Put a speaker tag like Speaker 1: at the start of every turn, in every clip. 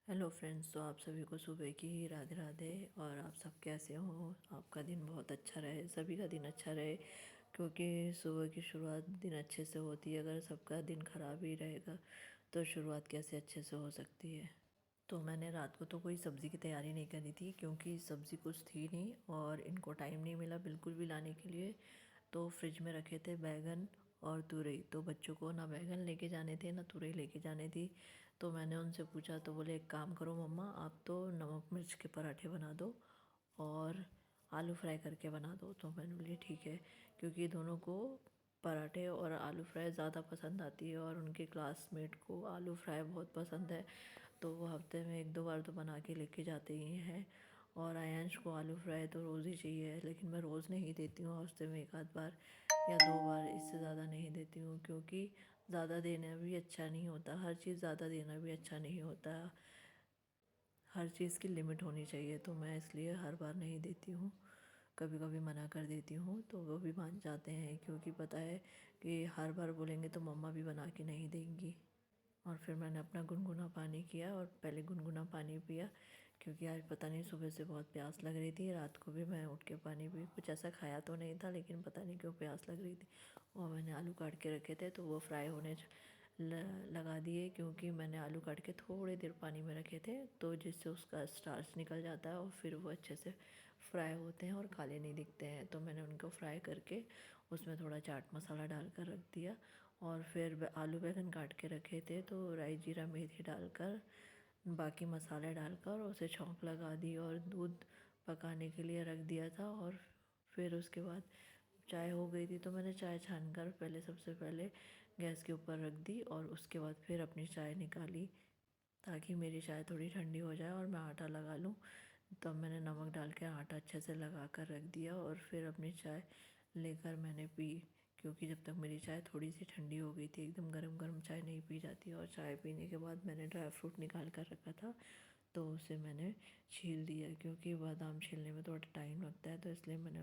Speaker 1: Hello friends. तो आप सभी को सुबह की राधे राधे। और आप सब कैसे हो? आपका दिन बहुत अच्छा रहे, सभी का दिन अच्छा रहे, क्योंकि सुबह की शुरुआत दिन अच्छे से होती है। अगर सबका दिन ख़राब ही रहेगा तो शुरुआत कैसे अच्छे से हो सकती है। तो मैंने रात को तो कोई सब्ज़ी की तैयारी नहीं करी थी, क्योंकि सब्ज़ी कुछ थी नहीं और इनको टाइम नहीं मिला बिल्कुल भी लाने के लिए। तो फ्रिज में रखे थे बैगन और तुरई। तो बच्चों को ना बैगन लेके जाने थे ना तुरई लेके जाने थी। तो मैंने उनसे पूछा तो बोले एक काम करो मम्मा, आप तो नमक मिर्च के पराठे बना दो और आलू फ्राई करके बना दो। तो मैंने बोली ठीक है, क्योंकि दोनों को पराठे और आलू फ्राई ज़्यादा पसंद आती है और उनके क्लासमेट को आलू फ्राई बहुत पसंद है। तो वो हफ्ते में एक दो बार तो बना के लेके जाते ही हैं। और आयांश को आलू फ्राई तो रोज़ ही चाहिए, लेकिन मैं रोज़ नहीं देती हूँ, हफ्ते में एक आध बार या दो बार, इससे ज़्यादा नहीं देती हूँ, क्योंकि ज़्यादा देना भी अच्छा नहीं होता। हर चीज़ ज़्यादा देना भी अच्छा नहीं होता। हर चीज़ की लिमिट होनी चाहिए। तो मैं इसलिए हर बार नहीं देती हूँ, कभी कभी मना कर देती हूँ तो वो भी मान जाते हैं, क्योंकि पता है कि हर बार बोलेंगे तो मम्मा भी बना के नहीं देंगी। और फिर मैंने अपना गुनगुना पानी किया और पहले गुनगुना पानी पिया, क्योंकि आज पता नहीं सुबह से बहुत प्यास लग रही थी। रात को भी मैं उठ के पानी पी, कुछ ऐसा खाया तो नहीं था, लेकिन पता नहीं क्यों प्यास लग रही थी। और मैंने आलू काट के रखे थे तो वो फ्राई होने लगा दिए, क्योंकि मैंने आलू काट के थोड़ी देर पानी में रखे थे, तो जिससे उसका स्टार्च निकल जाता है और फिर वो अच्छे से फ्राई होते हैं और काले नहीं दिखते हैं। तो मैंने उनको फ्राई करके उसमें थोड़ा चाट मसाला डालकर रख दिया। और फिर आलू बैंगन काट के रखे थे तो राई जीरा मेथी डालकर, बाकी मसाले डालकर उसे छौंक लगा दी और दूध पकाने के लिए रख दिया था। और फिर उसके बाद चाय हो गई थी, तो मैंने चाय छानकर पहले सबसे पहले गैस के ऊपर रख दी और उसके बाद फिर अपनी चाय निकाली, ताकि मेरी चाय थोड़ी ठंडी हो जाए और मैं आटा लगा लूँ। तब मैंने नमक डाल के आटा अच्छे से लगा कर रख दिया और फिर अपनी चाय लेकर मैंने पी, क्योंकि जब तक मेरी चाय थोड़ी सी ठंडी हो गई थी, एकदम गरम गरम चाय नहीं पी जाती। और चाय पीने के बाद मैंने ड्राई फ्रूट निकाल कर रखा था, तो उसे मैंने छील दिया, क्योंकि बादाम छीलने में थोड़ा टाइम लगता है, तो इसलिए मैंने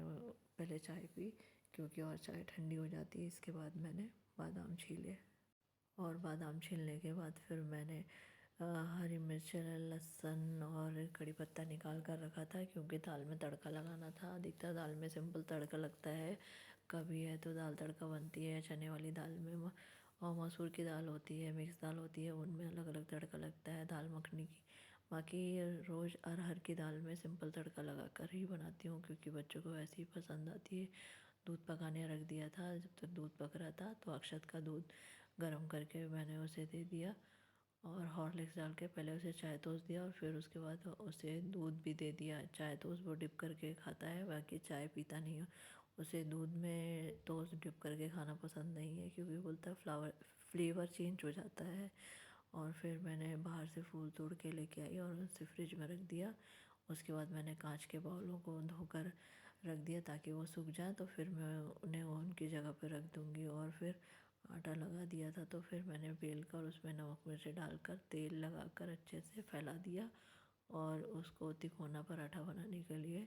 Speaker 1: पहले चाय पी, क्योंकि और चाय ठंडी हो जाती है। इसके बाद मैंने बादाम छीले और बादाम छीलने के बाद फिर मैंने हरी मिर्च लहसुन और कड़ी पत्ता निकाल कर रखा था, क्योंकि दाल में तड़का लगाना था। अधिकतर दाल में सिंपल तड़का लगता है, कभी है तो दाल तड़का बनती है चने वाली दाल में, और मसूर की दाल होती है, मिक्स दाल होती है, उनमें अलग अलग तड़का लगता है दाल मखनी की। बाकी रोज़ अरहर की दाल में सिंपल तड़का लगा कर ही बनाती हूँ, क्योंकि बच्चों को वैसे ही पसंद आती है। दूध पकाने रख दिया था, जब तक दूध पक रहा था तो अक्षत का दूध गर्म करके मैंने उसे दे दिया और हॉर्लिक्स डाल के पहले उसे चाय टोस्ट दिया और फिर उसके बाद उसे दूध भी दे दिया। चाय टोस्ट वो डिप करके खाता है, बाकी चाय पीता नहीं है। उसे दूध में टोस्ट डिप करके खाना पसंद नहीं है, क्योंकि बोलता है फ्लेवर चेंज हो जाता है। और फिर मैंने बाहर से फूल तोड़ के लेके आई और उसे फ्रिज में रख दिया। उसके बाद मैंने कांच के बाउलों को धोकर रख दिया, ताकि वो सूख जाए, तो फिर मैं उन्हें उनकी जगह पर रख दूँगी। और फिर आटा लगा दिया था, तो फिर मैंने बेल कर उसमें नमक मिर्च डालकर तेल लगाकर अच्छे से फैला दिया और उसको तिकोना पराठा बनाने के लिए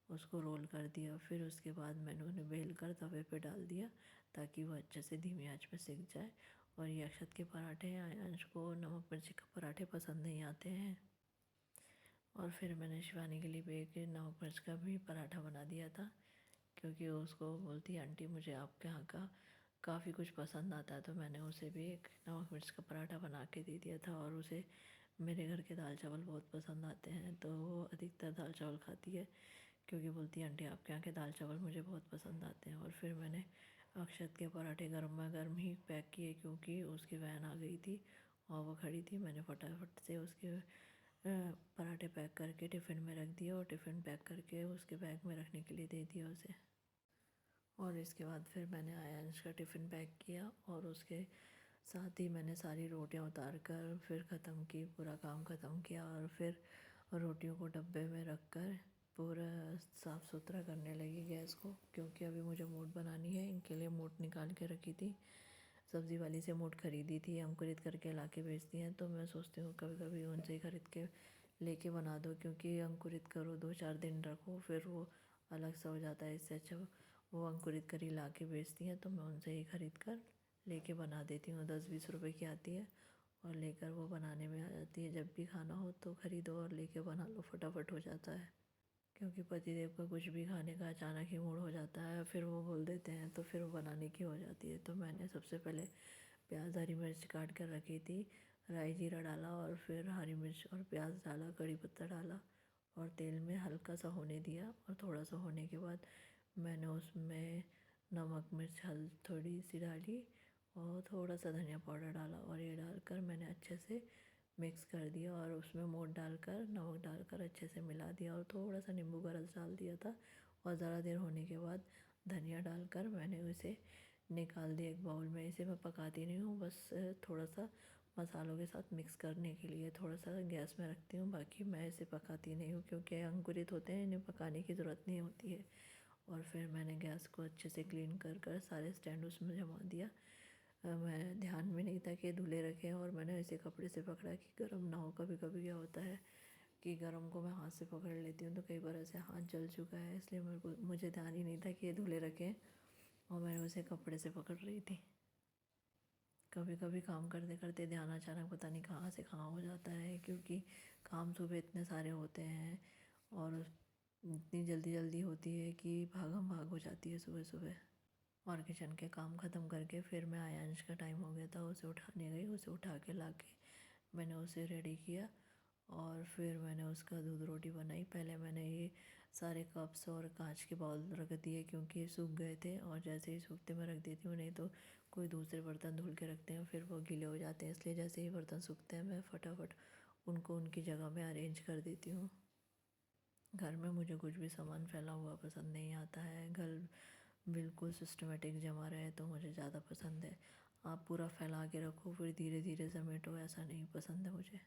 Speaker 1: उसको रोल कर दिया। फिर उसके बाद मैंने उन्हें बेल कर तवे पे डाल दिया, ताकि वो अच्छे से धीमी आंच पे सिक जाए। और ये अक्षत के पराठे हैं, आयांश को नमक मिर्ची के पराठे पसंद नहीं आते हैं। और फिर मैंने शिवानी के लिए भी एक नमक मिर्च का भी पराठा बना दिया था, क्योंकि उसको बोलती आंटी मुझे आपके यहाँ का काफ़ी कुछ पसंद आता है। तो मैंने उसे भी एक नमक मिर्च का पराठा बना के दे दिया था। और उसे मेरे घर के दाल चावल बहुत पसंद आते हैं, तो वो अधिकतर दाल चावल खाती है, क्योंकि बोलती है आंटी आपके यहाँ के दाल चावल मुझे बहुत पसंद आते हैं। और फिर मैंने अक्षत के पराठे गर्मा गर्म ही पैक किए, क्योंकि उसकी वैन आ गई थी और वो खड़ी थी। मैंने फटाफट से उसके पराठे पैक करके टिफ़िन में रख दिया और टिफ़िन पैक करके उसके बैग में रखने के लिए दे दिया उसे। और इसके बाद फिर मैंने आयांश का टिफ़िन पैक किया और उसके साथ ही मैंने सारी रोटियां उतार कर फिर ख़त्म की, पूरा काम ख़त्म किया। और फिर रोटियों को डब्बे में रख कर पूरा साफ़ सुथरा करने लगी गैस को, क्योंकि अभी मुझे मोट बनानी है। इनके लिए मोट निकाल के रखी थी, सब्ज़ी वाली से मोट ख़रीदी थी, अंकुरित करके ला के बेचती हैं। तो मैं सोचती हूँ कभी कभी उनसे ही ख़रीद के लेके बना दो, क्योंकि अंकुरित करो 2-4 दिन रखो फिर वो अलग सा हो जाता है। इससे अच्छा वो अंकुरित करी ला के बेचती हैं, तो मैं उनसे ही ख़रीद कर लेके बना देती हूँ। 10-20 रुपए की आती है और लेकर वो बनाने में आ जाती है। जब भी खाना हो तो ख़रीदो और लेके बना लो, फटाफट हो जाता है। क्योंकि पतिदेव का कुछ भी खाने का अचानक ही मूड हो जाता है, फिर वो बोल देते हैं तो फिर वो बनाने की हो जाती है। तो मैंने सबसे पहले प्याज हरी मिर्च काट कर रखी थी, राई जीरा डाला और फिर हरी मिर्च और प्याज डाला, कड़ी पत्ता डाला और तेल में हल्का सा होने दिया। और थोड़ा सा होने के बाद मैंने उसमें नमक मिर्च हल्दी थोड़ी सी डाली और थोड़ा सा धनिया पाउडर डाला और ये डालकर मैंने अच्छे से मिक्स कर दिया और उसमें मोट डालकर नमक डालकर अच्छे से मिला दिया और थोड़ा सा नींबू का रस डाल दिया था। और ज़रा देर होने के बाद धनिया डालकर मैंने उसे निकाल दिया एक बाउल में। इसे मैं पकाती नहीं हूँ, बस थोड़ा सा मसालों के साथ मिक्स करने के लिए थोड़ा सा गैस में रखती हूँ। बाकी मैं इसे पकाती नहीं हूँ क्योंकि अंकुरित होते हैं, इन्हें पकाने की ज़रूरत नहीं होती है। और फिर मैंने गैस को अच्छे से क्लीन कर सारे स्टैंड उसमें जमा दिया। मैं ध्यान में नहीं था कि धुले रखे हैं और मैंने इसे कपड़े से पकड़ा कि गर्म ना हो। कभी कभी क्या होता है कि गरम को मैं हाथ से पकड़ लेती हूँ तो कई बार ऐसे हाथ जल चुका है, इसलिए मुझे ध्यान ही नहीं था कि ये धुले रखे हैं और मैंने उसे कपड़े से पकड़ रही थी। कभी कभी काम करते करते ध्यान अचानक पता नहीं कहाँ से कहाँ हो जाता है, क्योंकि काम सुबह इतने सारे होते हैं और इतनी जल्दी जल्दी होती है कि भागम भाग हो जाती है सुबह सुबह। और किचन के काम ख़त्म करके फिर मैं आयांश का टाइम हो गया था, उसे उठाने गई। उसे उठा के ला के मैंने उसे रेडी किया और फिर मैंने उसका दूध रोटी बनाई। पहले मैंने ये सारे कप्स और कांच के बाउल रख दिए क्योंकि ये सूख गए थे और जैसे ही सूखते मैं रख देती हूँ, नहीं तो कोई दूसरे बर्तन धुल के रखते हैं फिर वो गीले हो जाते हैं। इसलिए जैसे ही बर्तन सूखते हैं मैं फटाफट उनको उनकी जगह में अरेंज कर देती हूँ। घर में मुझे कुछ भी सामान फैला हुआ पसंद नहीं आता है। घर बिल्कुल सिस्टमेटिक जमा रहे तो मुझे ज़्यादा पसंद है। आप पूरा फैला के रखो फिर धीरे धीरे समेटो, ऐसा नहीं पसंद है मुझे।